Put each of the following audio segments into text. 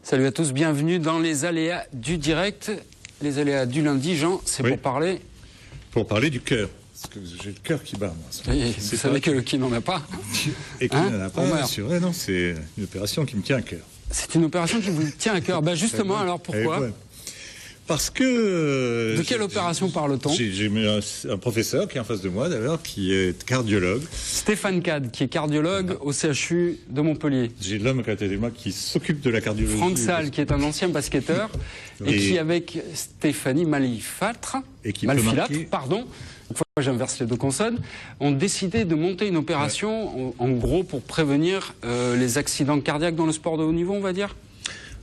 Salut à tous, bienvenue dans les aléas du direct. Les aléas du lundi, Jean, c'est oui. pour parler du cœur. Parce que j'ai le cœur qui bat, moi. Oui, vous savez que qui n'en a pas. Et qui n'en a pas, c'est vrai, non, c'est une opération qui me tient à cœur. C'est une opération qui vous tient à cœur. Ben justement, alors pourquoi? Parce que... De quelle opération parle-t-on? J'ai un professeur qui est en face de moi, d'ailleurs, qui est cardiologue. Stéphane Cade, qui est cardiologue au CHU de Montpellier. J'ai l'homme à côté de moi qui s'occupe de la cardiologie. Franck Salle, qui est un ancien basketteur, et qui, avec Stéphanie Malfilâtre, pardon, une fois que j'inverse les deux consonnes, ont décidé de monter une opération, en gros, pour prévenir les accidents cardiaques dans le sport de haut niveau, on va dire.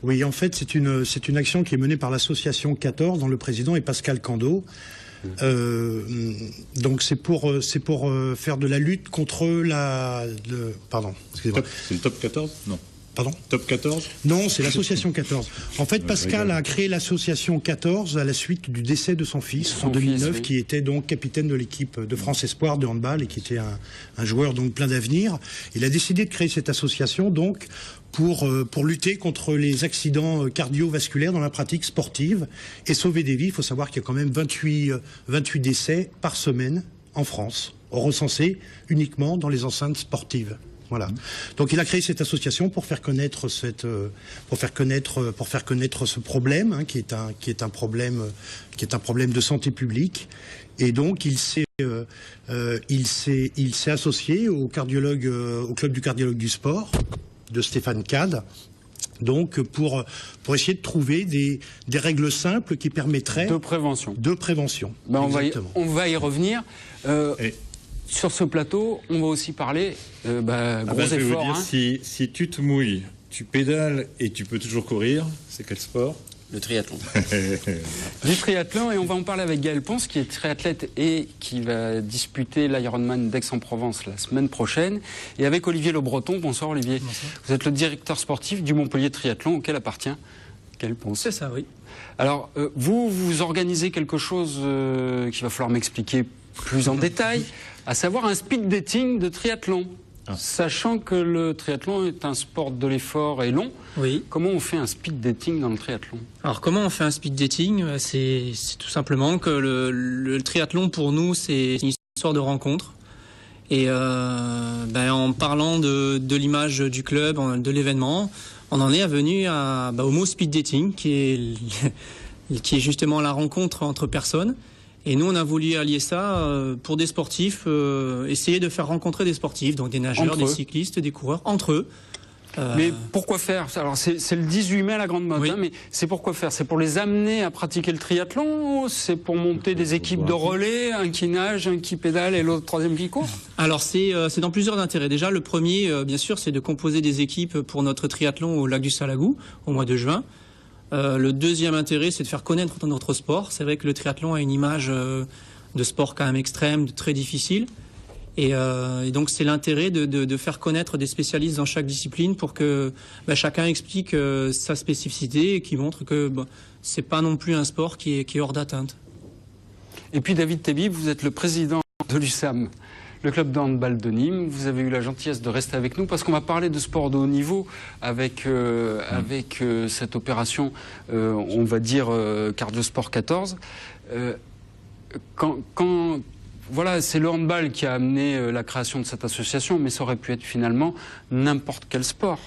Oui, en fait, c'est une action qui est menée par l'association 14, dont le président est Pascal Cando. Donc c'est pour faire de la lutte contre pardon, excusez-moi. C'est le top 14 ? Non. Pardon ? Top 14 ? Non, c'est l'association 14. En fait, Pascal a créé l'association 14 à la suite du décès de son fils en 2009, qui était donc capitaine de l'équipe de France Espoir de handball et qui était un joueur donc plein d'avenir. Il a décidé de créer cette association donc pour lutter contre les accidents cardiovasculaires dans la pratique sportive et sauver des vies. Il faut savoir qu'il y a quand même 28 décès par semaine en France, recensés uniquement dans les enceintes sportives. Voilà. Donc il a créé cette association pour faire connaître ce problème, hein, qui est un problème de santé publique. Et donc il s'est associé au club du cardiologue du sport de Stéphane Cade, donc pour essayer de trouver des règles simples qui permettraient de prévention. Ben on va y revenir. Sur ce plateau, on va aussi parler gros efforts. Je vais vous dire, si tu te mouilles, tu pédales et tu peux toujours courir, c'est quel sport? Le triathlon. Du triathlon, et on va en parler avec Gaël Ponce, qui est triathlète et qui va disputer l'Ironman d'Aix-en-Provence la semaine prochaine. Et avec Olivier Le Breton. Bonsoir Olivier. Bonsoir. Vous êtes le directeur sportif du Montpellier Triathlon, auquel appartient Gaël Ponce. C'est ça, oui. Alors, vous organisez quelque chose qu'il va falloir m'expliquer plus en détail, à savoir un speed dating de triathlon. Sachant que le triathlon est un sport de l'effort et long, oui. Comment on fait un speed dating dans le triathlon? Alors comment on fait un speed dating? C'est tout simplement que le triathlon pour nous c'est une histoire de rencontre. Et en parlant de l'image du club, de l'événement, on en est venu au mot speed dating qui est justement la rencontre entre personnes. Et nous, on a voulu allier ça pour des sportifs, essayer de faire rencontrer des sportifs, donc des nageurs, des cyclistes, des coureurs, entre eux. Mais pourquoi faire? Alors c'est le 18 mai à la Grande Motte, oui. Mais c'est pourquoi faire? C'est pour les amener à pratiquer le triathlon ou c'est pour monter des équipes de relais, un qui nage, un qui pédale et l'autre troisième qui court? Alors c'est dans plusieurs intérêts. Déjà, le premier, bien sûr, c'est de composer des équipes pour notre triathlon au lac du Salagou, au mois de juin. Le deuxième intérêt, c'est de faire connaître notre sport. C'est vrai que le triathlon a une image de sport quand même extrême, très difficile. Et donc c'est l'intérêt de faire connaître des spécialistes dans chaque discipline pour que chacun explique sa spécificité et qui montre que c'est pas non plus un sport qui est hors d'atteinte. Et puis David Tébib, vous êtes le président de l'USAM, le club de handball de Nîmes. Vous avez eu la gentillesse de rester avec nous parce qu'on va parler de sport de haut niveau avec cette opération, on va dire Cardiosport 14. Voilà, c'est le handball qui a amené la création de cette association, mais ça aurait pu être finalement n'importe quel sport.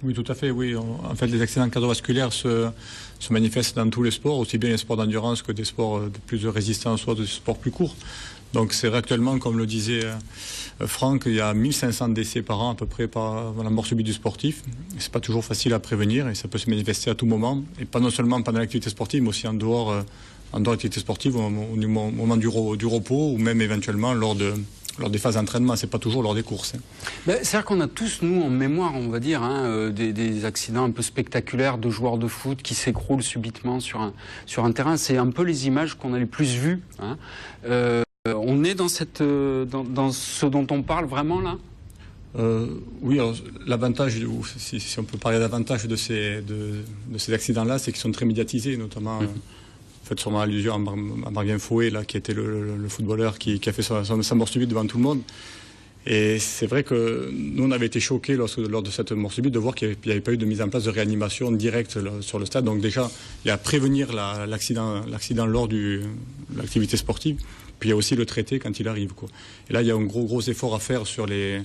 Oui, tout à fait, oui. En fait, les accidents cardiovasculaires se manifestent dans tous les sports, aussi bien les sports d'endurance que des sports de plus de résistance, soit des sports plus courts. Donc c'est vrai actuellement, comme le disait Franck, il y a 1500 décès par an à peu près par la mort subite du sportif. C'est pas toujours facile à prévenir et ça peut se manifester à tout moment. Et pas non seulement pendant l'activité sportive, mais aussi en dehors de l'activité sportive, au moment du repos ou même éventuellement lors des phases d'entraînement. C'est pas toujours lors des courses. C'est-à-dire qu'on a tous, nous, en mémoire, on va dire, des accidents un peu spectaculaires de joueurs de foot qui s'écroulent subitement sur un terrain. C'est un peu les images qu'on a les plus vues. On est dans ce dont on parle vraiment là? Oui, alors l'avantage, si on peut parler davantage de ces accidents-là, c'est qu'ils sont très médiatisés, notamment. Faites sûrement allusion à Marvin Fouet, là, qui était le footballeur qui a fait sa mort subite devant tout le monde. Et c'est vrai que nous, on avait été choqués lors de cette mort subite de voir qu'il n'y avait pas eu de mise en place de réanimation directe sur le stade. Donc déjà, il y a prévenir l'accident lors de l'activité sportive. Puis il y a aussi le traiter quand il arrive, quoi. Et là, il y a un gros effort à faire sur les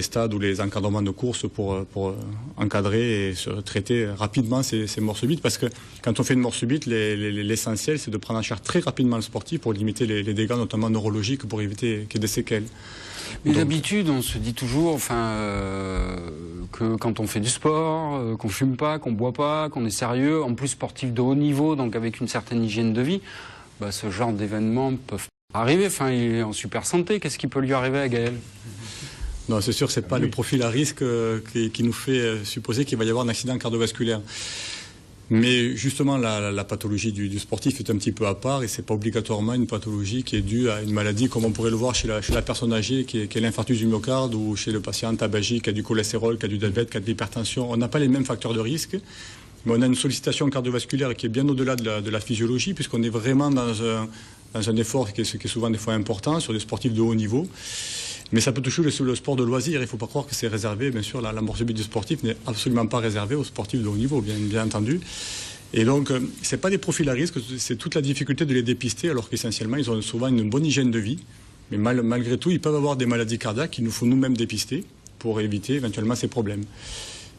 stades ou les encadrements de course pour encadrer et traiter rapidement ces morts subites. Parce que quand on fait une mort subite, l'essentiel, c'est de prendre en charge très rapidement le sportif pour limiter les dégâts, notamment neurologiques, pour éviter qu'il y ait des séquelles. Mais d'habitude, on se dit toujours, que quand on fait du sport, qu'on fume pas, qu'on boit pas, qu'on est sérieux, en plus sportif de haut niveau, donc avec une certaine hygiène de vie, ce genre d'événements peuvent arriver. Enfin, il est en super santé. Qu'est-ce qui peut lui arriver à Gaël? Non, c'est sûr que c'est pas le profil à risque qui nous fait supposer qu'il va y avoir un accident cardiovasculaire. Mais justement, la pathologie du sportif est un petit peu à part et c'est pas obligatoirement une pathologie qui est due à une maladie comme on pourrait le voir chez la personne âgée qui est l'infarctus du myocarde ou chez le patient tabagique qui a du cholestérol, qui a du diabète, qui a de l'hypertension. On n'a pas les mêmes facteurs de risque. Mais on a une sollicitation cardiovasculaire qui est bien au-delà de la physiologie, puisqu'on est vraiment dans un effort qui est souvent des fois important sur des sportifs de haut niveau. Mais ça peut toucher le sport de loisir. Il ne faut pas croire que c'est réservé. Bien sûr, la mort subite du sportif n'est absolument pas réservée aux sportifs de haut niveau, bien entendu. Et donc, ce n'est pas des profils à risque, c'est toute la difficulté de les dépister, alors qu'essentiellement, ils ont souvent une bonne hygiène de vie. Mais malgré tout, ils peuvent avoir des maladies cardiaques qu'il nous faut nous-mêmes dépister pour éviter éventuellement ces problèmes.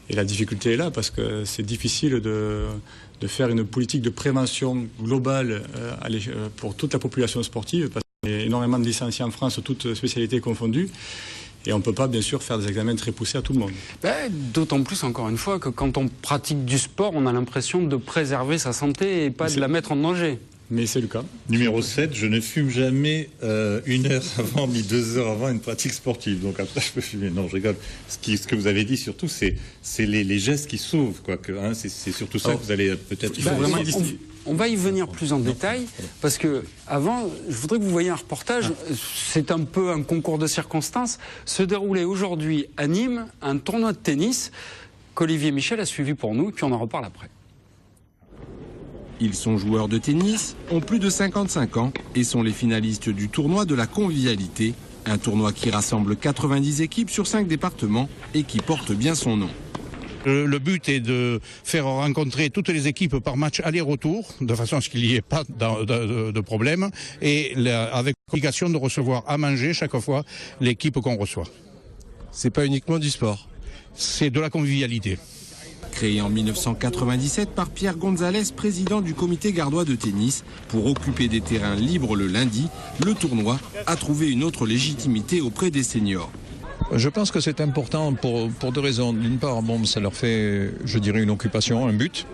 Et la difficulté est là parce que c'est difficile de faire une politique de prévention globale pour toute la population sportive parce qu'il y a énormément de licenciés en France, toutes spécialités confondues. Et on ne peut pas, bien sûr, faire des examens très poussés à tout le monde. D'autant plus, encore une fois, que quand on pratique du sport, on a l'impression de préserver sa santé et pas de la mettre en danger. Mais c'est le cas. Numéro 7, je ne fume jamais 1 heure avant ni 2 heures avant une pratique sportive. Donc après, je peux fumer. Non, je rigole. Ce que vous avez dit surtout, c'est les gestes qui sauvent. C'est surtout ça que vous allez peut-être... On va y venir plus en détail, parce que avant, je voudrais que vous voyiez un reportage, c'est un peu un concours de circonstances, se déroulait aujourd'hui à Nîmes, un tournoi de tennis qu'Olivier Michel a suivi pour nous, et puis on en reparle après. Ils sont joueurs de tennis, ont plus de 55 ans et sont les finalistes du tournoi de la convivialité, un tournoi qui rassemble 90 équipes sur 5 départements et qui porte bien son nom. Le but est de faire rencontrer toutes les équipes par match aller-retour, de façon à ce qu'il n'y ait pas de problème, et avec l'obligation de recevoir à manger chaque fois l'équipe qu'on reçoit. C'est pas uniquement du sport. C'est de la convivialité. Créé en 1997 par Pierre Gonzalez, président du comité gardois de tennis, pour occuper des terrains libres le lundi, le tournoi a trouvé une autre légitimité auprès des seniors. Je pense que c'est important pour 2 raisons. D'une part, ça leur fait, je dirais, une occupation, un but.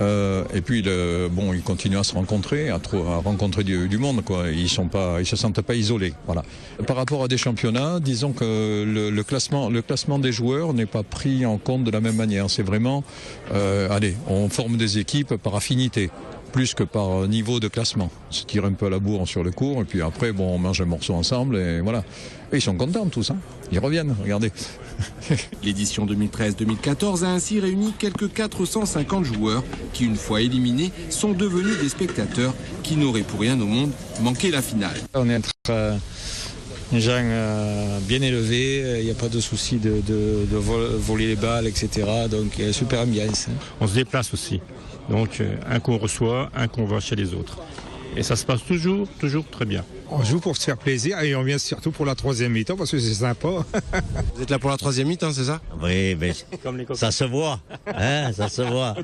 Et puis, ils continuent à se rencontrer, à rencontrer du monde, quoi. Ils se sentent pas isolés. Voilà. Par rapport à des championnats, disons que le classement des joueurs n'est pas pris en compte de la même manière. C'est vraiment, on forme des équipes par affinité, plus que par niveau de classement. On se tire un peu à la bourre sur le cours, et puis après, on mange un morceau ensemble, et voilà. Et ils sont contents tous, Ils reviennent, regardez. L'édition 2013-2014 a ainsi réuni quelques 450 joueurs qui, une fois éliminés, sont devenus des spectateurs qui n'auraient pour rien au monde manqué la finale. On est entre gens bien élevés, il n'y a pas de souci de voler les balles, etc. Donc super ambiance. On se déplace aussi. Donc un qu'on reçoit, un qu'on va chez les autres. Et ça se passe toujours très bien. On joue pour se faire plaisir et on vient surtout pour la 3e mi-temps parce que c'est sympa. Vous êtes là pour la 3e mi-temps, c'est ça? Oui, mais ça se voit, ça se voit.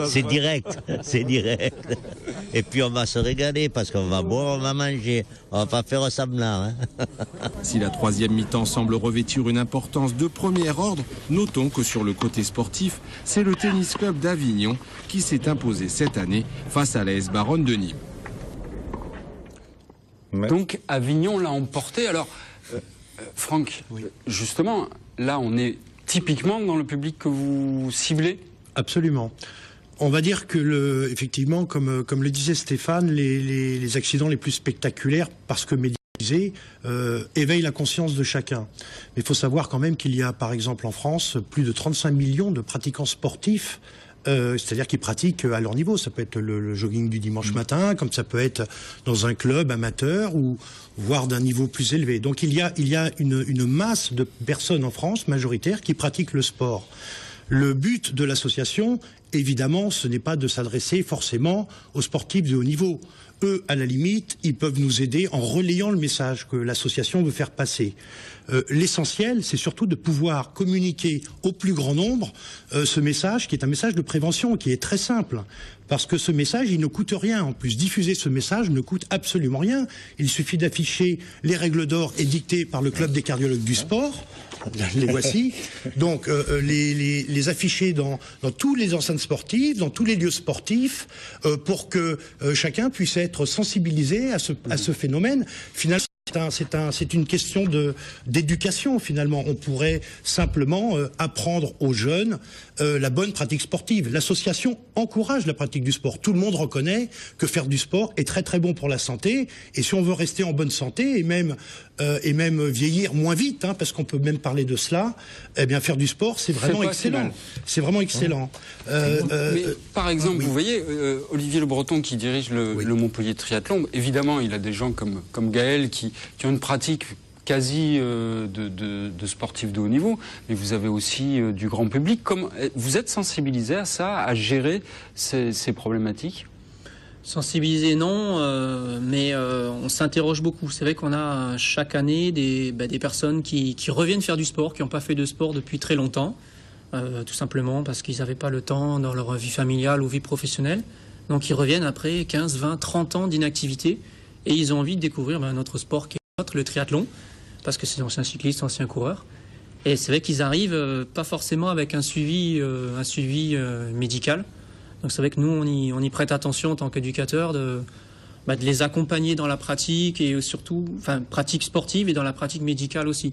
C'est direct, c'est direct. Et puis on va se régaler parce qu'on va boire, on va manger, on va pas faire semblant. Si la 3e mi-temps semble revêtir une importance de premier ordre, notons que sur le côté sportif, c'est le tennis club d'Avignon qui s'est imposé cette année face à l'AS Baronne de Nîmes. Donc Avignon l'a emporté. Alors, Franck, justement, là on est typiquement dans le public que vous ciblez? Absolument. On va dire que, effectivement, comme le disait Stéphane, les accidents les plus spectaculaires, parce que médiatisés, éveillent la conscience de chacun. Mais il faut savoir quand même qu'il y a, par exemple en France, plus de 35 millions de pratiquants sportifs c'est-à-dire qui pratiquent à leur niveau. Ça peut être le jogging du dimanche matin, comme ça peut être dans un club amateur ou voire d'un niveau plus élevé. Donc il y a une masse de personnes en France majoritaires qui pratiquent le sport. Le but de l'association, évidemment, ce n'est pas de s'adresser forcément aux sportifs de haut niveau. Eux, à la limite, ils peuvent nous aider en relayant le message que l'association veut faire passer. L'essentiel, c'est surtout de pouvoir communiquer au plus grand nombre ce message, qui est un message de prévention, qui est très simple. Parce que ce message, il ne coûte rien. En plus, diffuser ce message ne coûte absolument rien. Il suffit d'afficher les règles d'or édictées par le Club des cardiologues du sport. Les voici. Donc, les afficher dans tous les enceintes sportives, dans tous les lieux sportifs, pour que chacun puisse être sensibilisé à ce phénomène. Finalement, c'est une question d'éducation, finalement. On pourrait simplement apprendre aux jeunes la bonne pratique sportive. L'association encourage la pratique du sport. Tout le monde reconnaît que faire du sport est très très bon pour la santé. Et si on veut rester en bonne santé et même vieillir moins vite, parce qu'on peut même parler de cela, eh bien faire du sport, c'est vraiment excellent. C'est vraiment excellent. Mais, par exemple, vous voyez, Olivier Le Breton qui dirige le Montpellier Triathlon, évidemment, il a des gens comme Gaël qui ont une pratique quasi de sportifs de haut niveau, mais vous avez aussi du grand public. Vous êtes sensibilisé à ça, à gérer ces problématiques ? Sensibilisé, non, mais on s'interroge beaucoup. C'est vrai qu'on a chaque année des personnes qui reviennent faire du sport, qui n'ont pas fait de sport depuis très longtemps, tout simplement parce qu'ils n'avaient pas le temps dans leur vie familiale ou vie professionnelle. Donc ils reviennent après 15, 20, 30 ans d'inactivité et ils ont envie de découvrir notre sport qui est le triathlon, parce que c'est des anciens cyclistes, anciens coureurs. Et c'est vrai qu'ils arrivent pas forcément avec un suivi médical. Donc c'est vrai que nous, on y prête attention en tant qu'éducateur de les accompagner dans la pratique et surtout, pratique sportive et dans la pratique médicale aussi.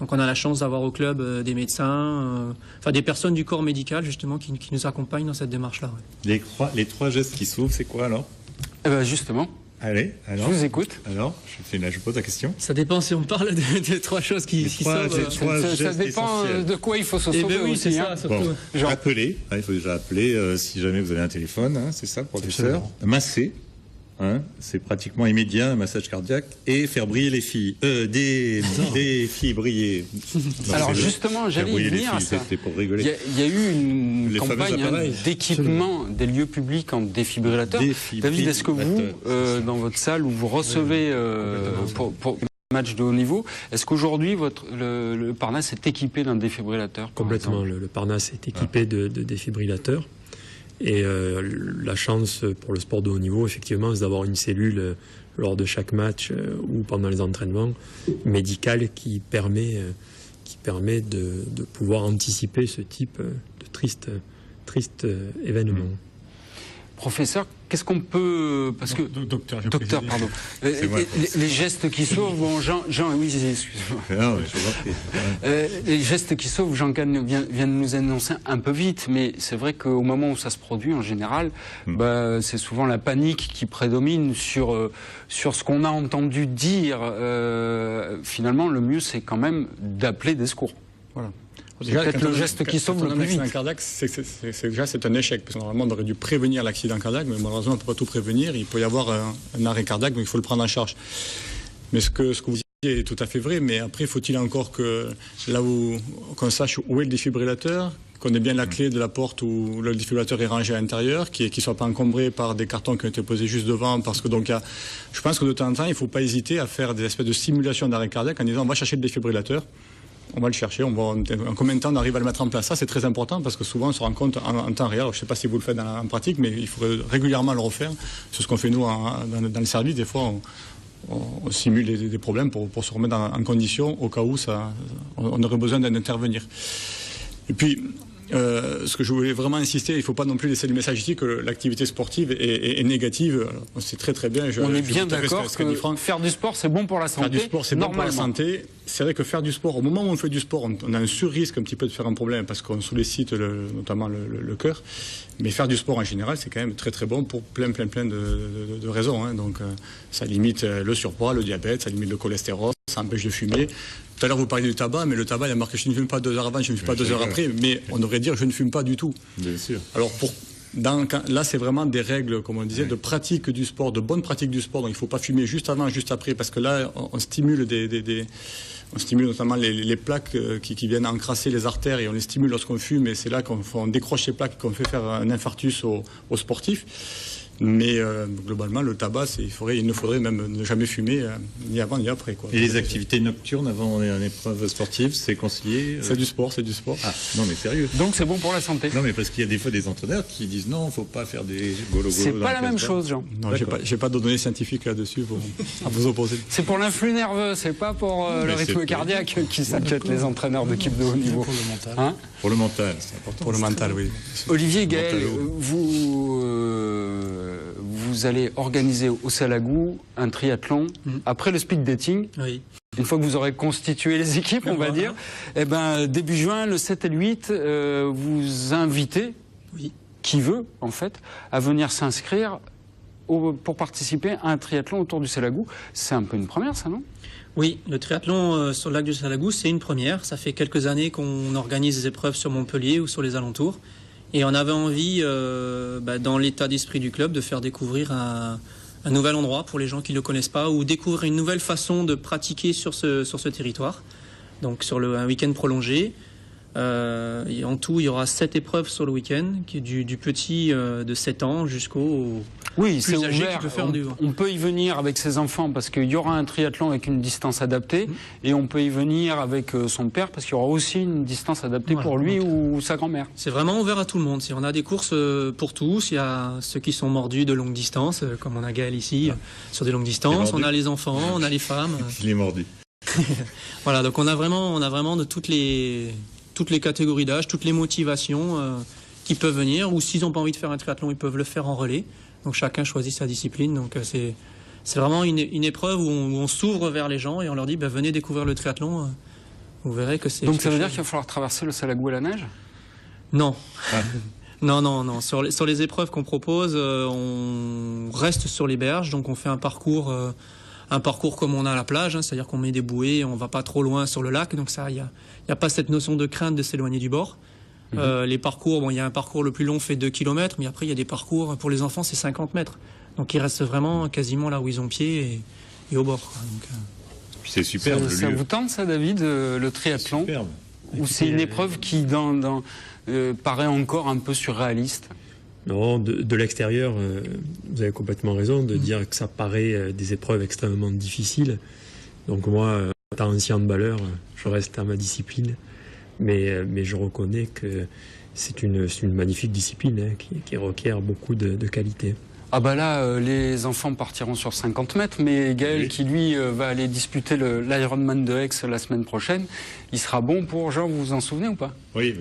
Donc on a la chance d'avoir au club des médecins, des personnes du corps médical justement qui nous accompagnent dans cette démarche-là. Ouais. Les 3 gestes qui s'ouvrent, c'est quoi alors ? Justement. Allez, alors. Je vous écoute. Alors, je pose la question. Ça dépend si on parle de 3 choses qui sauvent. Ça dépend de quoi il faut se sauver oui, aussi. C'est ça, surtout. Bon, appeler. Il faut déjà appeler si jamais vous avez un téléphone. C'est ça, professeur. Masser. C'est pratiquement immédiat, un massage cardiaque, et faire briller les filles. Des filles briller. Alors justement, j'allais y venir à ça. Il y a eu une campagne d'équipement des lieux publics en défibrillateurs. David, est-ce que vous, dans votre salle où vous recevez pour match de haut niveau, est-ce qu'aujourd'hui le Parnasse est équipé d'un défibrillateur ? Complètement, le Parnasse est équipé de défibrillateurs. Et la chance pour le sport de haut niveau, effectivement, c'est d'avoir une cellule lors de chaque match ou pendant les entraînements médicale qui permet de pouvoir anticiper ce type de triste événement. Professeur, qu'est-ce qu'on peut... Parce que... Docteur, pardon. Les gestes qui sauvent... Bon, Jean oui, excusez-moi. Les gestes qui sauvent, Jean Kahn vient de nous annoncer un peu vite, mais c'est vrai qu'au moment où ça se produit, en général, c'est souvent la panique qui prédomine sur ce qu'on a entendu dire. Finalement, le mieux, c'est quand même d'appeler des secours. Voilà. C'est peut-être le geste qui sauve le plus vite. L'accident cardiaque, c'est un échec, parce que normalement on aurait dû prévenir l'accident cardiaque, mais malheureusement on ne peut pas tout prévenir. Il peut y avoir un arrêt cardiaque, donc il faut le prendre en charge. Mais ce que vous disiez est tout à fait vrai, mais après faut-il encore que qu'on sache où est le défibrillateur, qu'on ait bien la clé de la porte où le défibrillateur est rangé à l'intérieur, qu'il ne soit pas encombré par des cartons qui ont été posés juste devant, parce que je pense que de temps en temps il ne faut pas hésiter à faire des espèces de simulations d'arrêt cardiaque en disant on va chercher le défibrillateur. On va le chercher, on va en combien de temps on arrive à le mettre en place. Ça, c'est très important parce que souvent, on se rend compte en temps réel. Alors, je ne sais pas si vous le faites en pratique, mais il faut régulièrement le refaire. C'est ce qu'on fait, nous, dans le service. Des fois, on simule des problèmes pour se remettre en condition au cas où on aurait besoin d'intervenir. Et puis, ce que je voulais vraiment insister, il ne faut pas non plus laisser le message ici que l'activité sportive est négative. On sait très très bien. On est bien d'accord que faire du sport, c'est bon pour la santé. Faire du sport, c'est bon pour la santé. c'est vrai que faire du sport, au moment où on fait du sport, on a un sur-risque un petit peu de faire un problème parce qu'on sollicite notamment le cœur. Mais faire du sport en général, c'est quand même très très bon pour plein de raisons. Hein. Donc ça limite le surpoids, le diabète, ça limite le cholestérol, ça empêche de fumer. Tout à l'heure vous parliez du tabac, mais le tabac il y a marqué je ne fume pas 2 heures avant, je ne fume pas 2 heures après, mais on devrait dire je ne fume pas du tout. Bien sûr. Alors là, c'est vraiment des règles, comme on disait, de pratique du sport, de bonne pratique du sport. Donc, il ne faut pas fumer juste avant, juste après, parce que là, on stimule on stimule notamment les plaques qui viennent encrasser les artères et on les stimule lorsqu'on fume. Et c'est là qu'on décroche ces plaques et qu'on fait faire un infarctus aux sportifs. Mais globalement, le tabac, il ne faudrait même ne jamais fumer, ni avant ni après. Quoi. Et les activités nocturnes avant une épreuve sportive, c'est conseillé C'est du sport. Ah, non mais sérieux. Donc c'est bon pour la santé. Non mais parce qu'il y a des fois des entraîneurs qui disent non, il ne faut pas faire des golo. C'est pas la même chose, Jean. Non, j'ai pas de données scientifiques là-dessus à vous opposer. C'est pour l'influx nerveux, c'est pas pour le rythme cardiaque qui s'inquiètent les entraîneurs d'équipe de haut niveau. Pour le mental. Hein pour le mental, c'est important. Pour le mental, oui. Olivier, Gaël, vous allez organiser au Salagou un triathlon après le speed dating. Oui. Une fois que vous aurez constitué les équipes, on va dire, début juin, le 7 et le 8, vous invitez, qui veut en fait, à venir s'inscrire pour participer à un triathlon autour du Salagou. C'est un peu une première, ça, non ? Oui, le triathlon sur le lac du Salagou, c'est une première. Ça fait quelques années qu'on organise des épreuves sur Montpellier ou sur les alentours. Et on avait envie, dans l'état d'esprit du club, de faire découvrir un nouvel endroit pour les gens qui ne le connaissent pas ou découvrir une nouvelle façon de pratiquer sur ce territoire. Donc sur un week-end prolongé. En tout, il y aura 7 épreuves sur le week-end, du petit de 7 ans jusqu'au plus âgé qui peut faire on peut y venir avec ses enfants parce qu'il y aura un triathlon avec une distance adaptée et on peut y venir avec son père parce qu'il y aura aussi une distance adaptée pour lui ou sa grand-mère. C'est vraiment ouvert à tout le monde. On a des courses pour tous. Il y a ceux qui sont mordus de longue distance, comme on a Gaël ici, sur des longues distances. On a les enfants, on a les femmes. Il est mordu. Voilà, donc on a vraiment de toutes les catégories d'âge, toutes les motivations qui peuvent venir, ou s'ils n'ont pas envie de faire un triathlon, ils peuvent le faire en relais. Donc chacun choisit sa discipline. Donc c'est vraiment une épreuve où on s'ouvre vers les gens et on leur dit venez découvrir le triathlon. Vous verrez que c'est... Donc ça veut dire qu'il va falloir traverser le Salagou à la neige ? Non. Ah. Non. Sur les épreuves qu'on propose, on reste sur les berges. Donc on fait un parcours comme on a à la plage, c'est-à-dire qu'on met des bouées, on va pas trop loin sur le lac, donc ça, il y a pas cette notion de crainte de s'éloigner du bord. Les parcours, il y a un parcours le plus long fait 2 km, mais après il y a des parcours pour les enfants c'est 50 mètres, donc ils restent vraiment quasiment là où ils ont pied et au bord. Donc, c'est superbe. Ça vous tente ça, David, le triathlon? Superbe. Ou c'est une épreuve qui paraît encore un peu surréaliste? Non, de l'extérieur, vous avez complètement raison de dire que ça paraît des épreuves extrêmement difficiles. Donc moi, étant ancien handballeur, je reste à ma discipline, mais je reconnais que c'est une magnifique discipline qui requiert beaucoup de qualité. Ah bah là, les enfants partiront sur 50 mètres, mais Gaël qui lui va aller disputer l'Ironman de Aix la semaine prochaine, il sera bon pour Jean, vous vous en souvenez ou pas? Oui,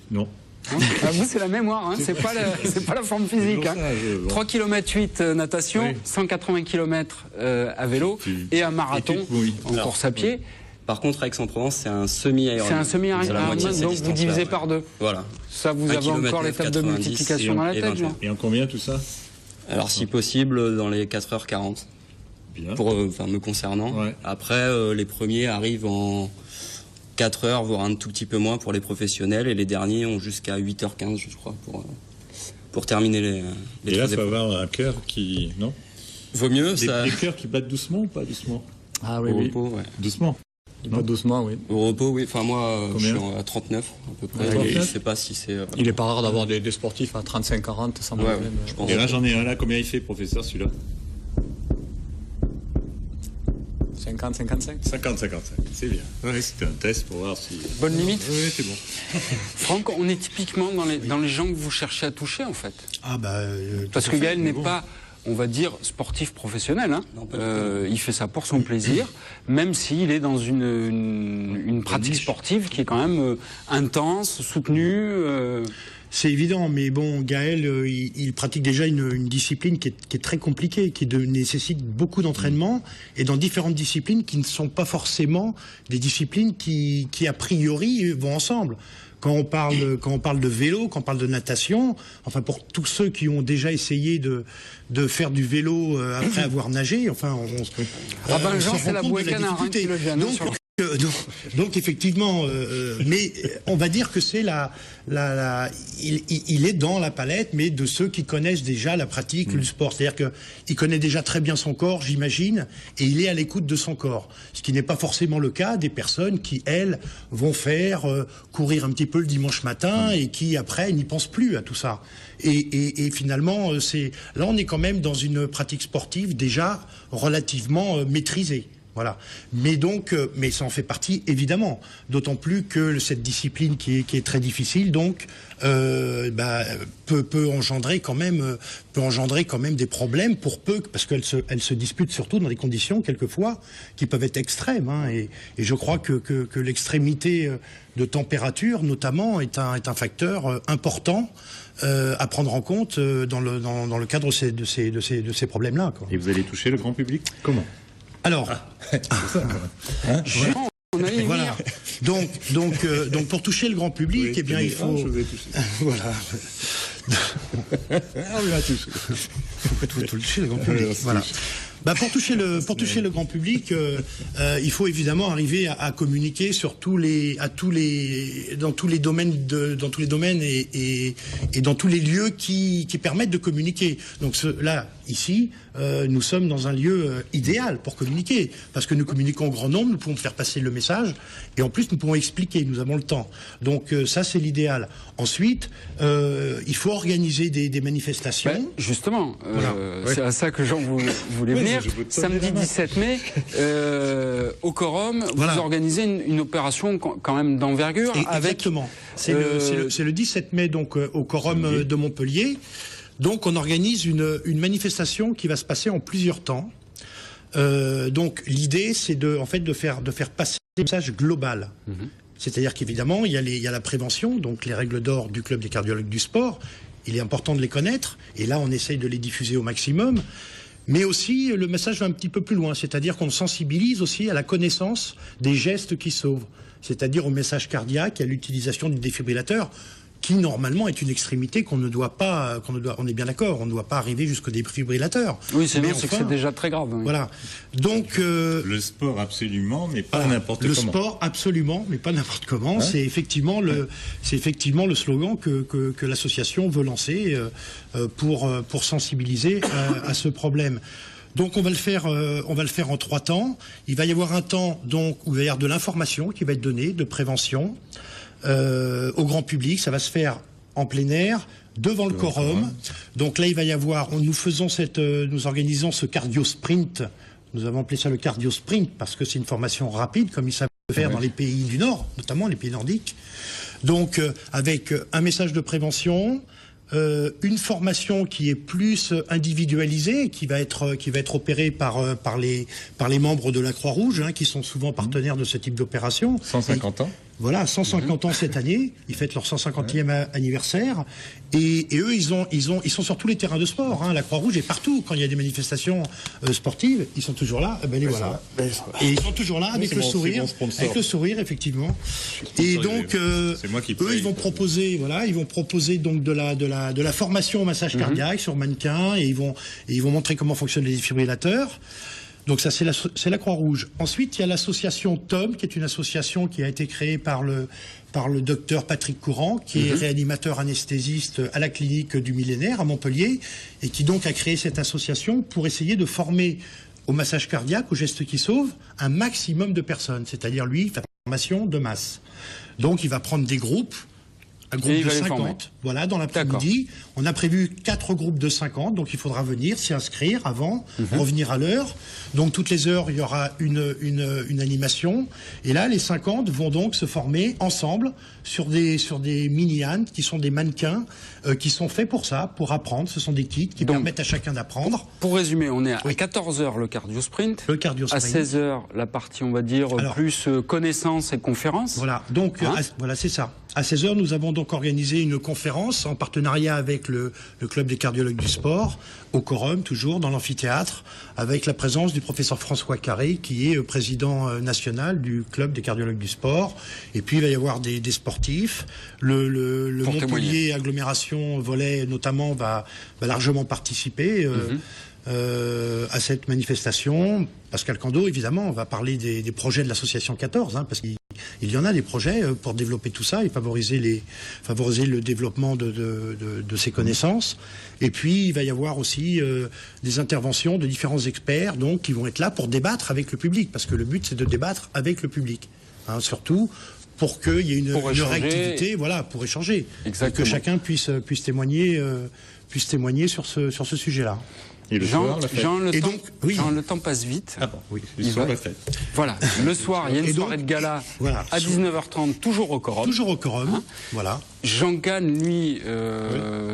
non. Vous, c'est la mémoire, c'est pas la forme physique. 3 km 8 natation, 180 km à vélo et un marathon en course à pied. Par contre, Aix-en-Provence, c'est un semi-Ironman. C'est un semi-Ironman, donc vous divisez par 2. Voilà. Ça, vous avez encore l'étape de multiplication dans la tête, Jean. Et en combien tout ça? Alors, si possible, dans les 4h40. Bien. Me concernant. Ouais. Après, les premiers arrivent en 4 heures, voire un tout petit peu moins pour les professionnels, et les derniers ont jusqu'à 8h15, je crois, pour terminer les et là, il faut avoir un cœur qui... Non? Vaut mieux, ça... Des cœurs qui battent doucement ou pas doucement? Ah oui, au repos, ouais. Doucement? Pas doucement, oui. Au repos, oui. Enfin, moi, je suis à 39, à peu près. Je ne sais pas si c'est... Il est pas rare d'avoir des sportifs à 35-40, sans problème. Je pense. Et là, j'en ai un là. Combien il fait, professeur, celui-là? 50-55. 50-55, c'est bien. Oui, c'était un test pour voir si... Bonne limite? Oui, c'est bon. Franck, on est typiquement dans les gens que vous cherchez à toucher, en fait. Ah bah... Parce que Gaël n'est pas... on va dire, sportif professionnel. Il fait ça pour son plaisir, même s'il est dans une pratique sportive qui est quand même intense, soutenue. C'est évident, mais bon, Gaël, il pratique déjà une discipline qui est très compliquée, qui nécessite beaucoup d'entraînement, et dans différentes disciplines qui ne sont pas forcément des disciplines qui a priori, vont ensemble. Quand on parle de vélo, quand on parle de natation, enfin pour tous ceux qui ont déjà essayé de faire du vélo après avoir nagé, enfin Jean, c'est la bouée canard qui le gêne. Donc effectivement, mais on va dire que c'est il est dans la palette, mais de ceux qui connaissent déjà la pratique du sport. C'est-à-dire qu'il connaît déjà très bien son corps, j'imagine, et il est à l'écoute de son corps. Ce qui n'est pas forcément le cas des personnes qui, elles, vont faire courir un petit peu le dimanche matin et qui, après, n'y pensent plus à tout ça. Et finalement, là, on est quand même dans une pratique sportive déjà relativement maîtrisée. Voilà. Mais donc, mais ça en fait partie évidemment. D'autant plus que cette discipline qui est très difficile, donc peut engendrer quand même des problèmes pour peu, parce qu'elle se dispute surtout dans des conditions quelquefois qui peuvent être extrêmes. Hein, et je crois que l'extrémité de température, notamment, est un facteur important à prendre en compte dans le cadre de ces problèmes-là. Et vous allez toucher le grand public comment? Alors, voilà. Donc pour toucher le grand public, eh bien il faut. Voilà. On va toucher. Faut toucher le grand public. Voilà. Pour toucher le grand public, il faut évidemment arriver à communiquer sur dans tous les domaines et dans tous les lieux qui permettent de communiquer. Donc là, ici, nous sommes dans un lieu idéal pour communiquer, parce que nous communiquons au grand nombre, nous pouvons faire passer le message, et en plus nous pouvons expliquer, nous avons le temps. Donc ça, c'est l'idéal. Ensuite, il faut organiser des manifestations. Justement, voilà. C'est à ça que Jean voulait venir. Samedi 17 mai, au Quorum, vous organisez une opération quand même d'envergure. Exactement. C'est le 17 mai, donc au Quorum de Montpellier. Donc on organise une manifestation qui va se passer en plusieurs temps. Donc l'idée, c'est de faire passer un message global. C'est-à-dire qu'évidemment, il y a la prévention, donc les règles d'or du Club des cardiologues du sport. Il est important de les connaître, et là on essaye de les diffuser au maximum. Mais aussi, le message va un petit peu plus loin, c'est-à-dire qu'on sensibilise aussi à la connaissance des gestes qui sauvent, c'est-à-dire au message cardiaque, à l'utilisation du défibrillateur, qui normalement est une extrémité qu'on ne doit pas, on est bien d'accord, on ne doit pas arriver jusqu'au défibrillateur. Oui, c'est que c'est déjà très grave. Oui. Voilà. Donc le sport absolument, mais pas n'importe comment. Le sport absolument, mais pas n'importe comment. Hein, c'est effectivement le slogan que l'association veut lancer pour sensibiliser à ce problème. Donc on va le faire en 3 temps. Il va y avoir un temps donc où il va y avoir de l'information qui va être donnée, de prévention. Au grand public, ça va se faire en plein air, devant le Quorum. Donc là, il va y avoir, nous organisons ce cardio sprint. Nous avons appelé ça le cardio sprint parce que c'est une formation rapide, comme ils savent le faire dans les pays du Nord, notamment les pays nordiques. Donc avec un message de prévention, une formation qui est plus individualisée, qui va être opérée par les membres de la Croix-Rouge, qui sont souvent partenaires de ce type d'opération. 150 ans. Voilà, 150 ans cette année. Ils fêtent leur 150e anniversaire. Et eux, ils sont sur tous les terrains de sport. La Croix-Rouge est partout. Quand il y a des manifestations sportives, ils sont toujours là. Les voilà. Et ils sont toujours là avec le sourire. Avec le sourire, effectivement. Et donc, eux, ils vont proposer donc de la formation au massage cardiaque sur mannequin. Et ils vont montrer comment fonctionnent les défibrillateurs. Donc ça, c'est la Croix-Rouge. Ensuite, il y a l'association TOM, qui est une association qui a été créée par le docteur Patrick Courant, qui est réanimateur anesthésiste à la clinique du Millénaire à Montpellier, et qui donc a créé cette association pour essayer de former au massage cardiaque, aux gestes qui sauvent, un maximum de personnes. C'est-à-dire, lui, il fait une formation de masse. Donc, il va prendre des groupes, un groupe de 50, voilà, dans l'après-midi. On a prévu 4 groupes de 50, donc il faudra venir s'y inscrire avant, revenir à l'heure. Donc toutes les heures, il y aura une animation. Et là, les 50 vont donc se former ensemble sur des mini-ânes, qui sont des mannequins, qui sont faits pour ça, pour apprendre. Ce sont des kits qui permettent à chacun d'apprendre. Pour résumer, on est à 14h le cardio sprint. Le cardio sprint. À 16h, la partie, on va dire, plus connaissance et conférence. Voilà, donc voilà, c'est ça. À 16h, nous avons donc organisé une conférence en partenariat avec le Club des cardiologues du sport, au Quorum, toujours, dans l'amphithéâtre, avec la présence du professeur François Carré, qui est président national du Club des cardiologues du sport. Et puis, il va y avoir des sportifs. Le Montpellier Agglomération Volley, notamment, va largement participer à cette manifestation. Pascal Cando, évidemment, on va parler des projets de l'association 14, parce qu'il y en a des projets pour développer tout ça et favoriser le développement de ces connaissances. Et puis, il va y avoir aussi des interventions de différents experts donc, qui vont être là pour débattre avec le public, parce que le but, c'est de débattre avec le public, surtout pour qu'il y ait une réactivité, voilà, pour échanger. Exactement. Que chacun puisse témoigner sur ce sujet-là. Et le temps passe vite. Ah bon, oui, le soir, la fête. Voilà, le soir, il y a une soirée de gala à 19h30, toujours au Quorum. Toujours au Quorum, voilà. Jean Kahn, lui,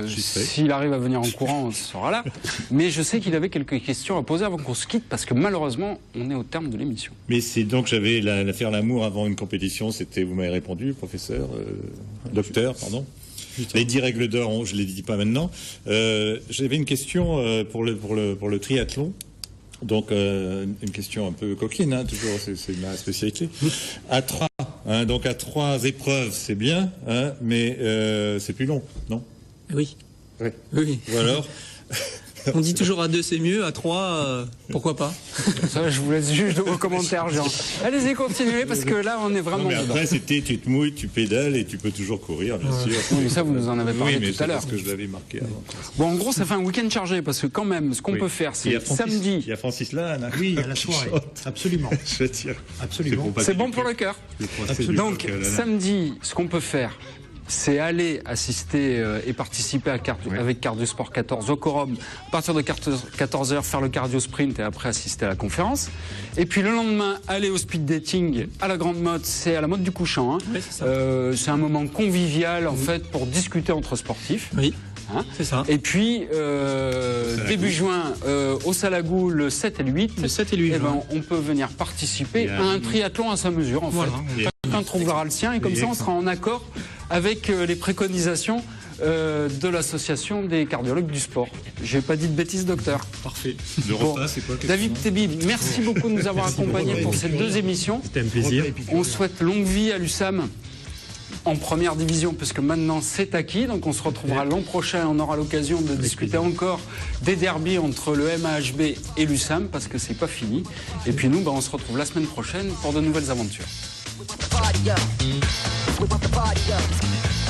s'il arrive à venir en courant, sera là. Mais je sais qu'il avait quelques questions à poser avant qu'on se quitte, parce que malheureusement, on est au terme de l'émission. Mais c'est donc, j'avais l'affaire l'amour avant une compétition, c'était, vous m'avez répondu, professeur, docteur, pardon. Les 10 règles d'or, je ne les dis pas maintenant. J'avais une question pour le triathlon. Donc, une question un peu coquine, toujours, c'est ma spécialité. À 3 épreuves, c'est bien, mais c'est plus long, non? Oui. Oui. Ou alors on dit toujours à 2 c'est mieux, à 3 pourquoi pas. Ça, je vous laisse juger de vos commentaires, Jean. Allez-y, continuez, parce que là, on est vraiment. Non, mais après, tu te mouilles, tu pédales et tu peux toujours courir, bien sûr. Oui, mais ça, vous nous en avez parlé tout à l'heure. Parce que je l'avais marqué avant. Bon, en gros, ça fait un week-end chargé, parce que quand même, ce qu'on peut faire, c'est samedi. Il y a Francis Lalanne. Oui, à la soirée. Absolument. Je veux dire. Absolument. C'est bon pour le cœur. Donc, samedi, ce qu'on peut faire, c'est aller assister et participer avec Cardiosport 14 au Quorum, à partir de 14h, faire le cardio sprint et après assister à la conférence. Et puis le lendemain, aller au speed dating à la Grande Motte, c'est à la Motte du Couchant. Oui, c'est un moment convivial en fait pour discuter entre sportifs. Oui. C'est ça. Et puis, début juin, au Salagou, le 7 et le 8, on peut venir participer à un triathlon à sa mesure, en fait. Chacun trouvera le sien et comme ça, on sera en accord avec les préconisations de l'association des cardiologues du sport. J'ai pas dit de bêtises, docteur. Parfait. Le repas, c'est quoi? David Tébi, merci beaucoup de nous avoir accompagnés pour ces 2 émissions. C'était un plaisir. On souhaite longue vie à l'USAM en première division, puisque maintenant c'est acquis. Donc on se retrouvera l'an prochain. On aura l'occasion de discuter encore des derbies entre le MAHB et l'USAM, parce que c'est pas fini. Et puis nous, on se retrouve la semaine prochaine pour de nouvelles aventures.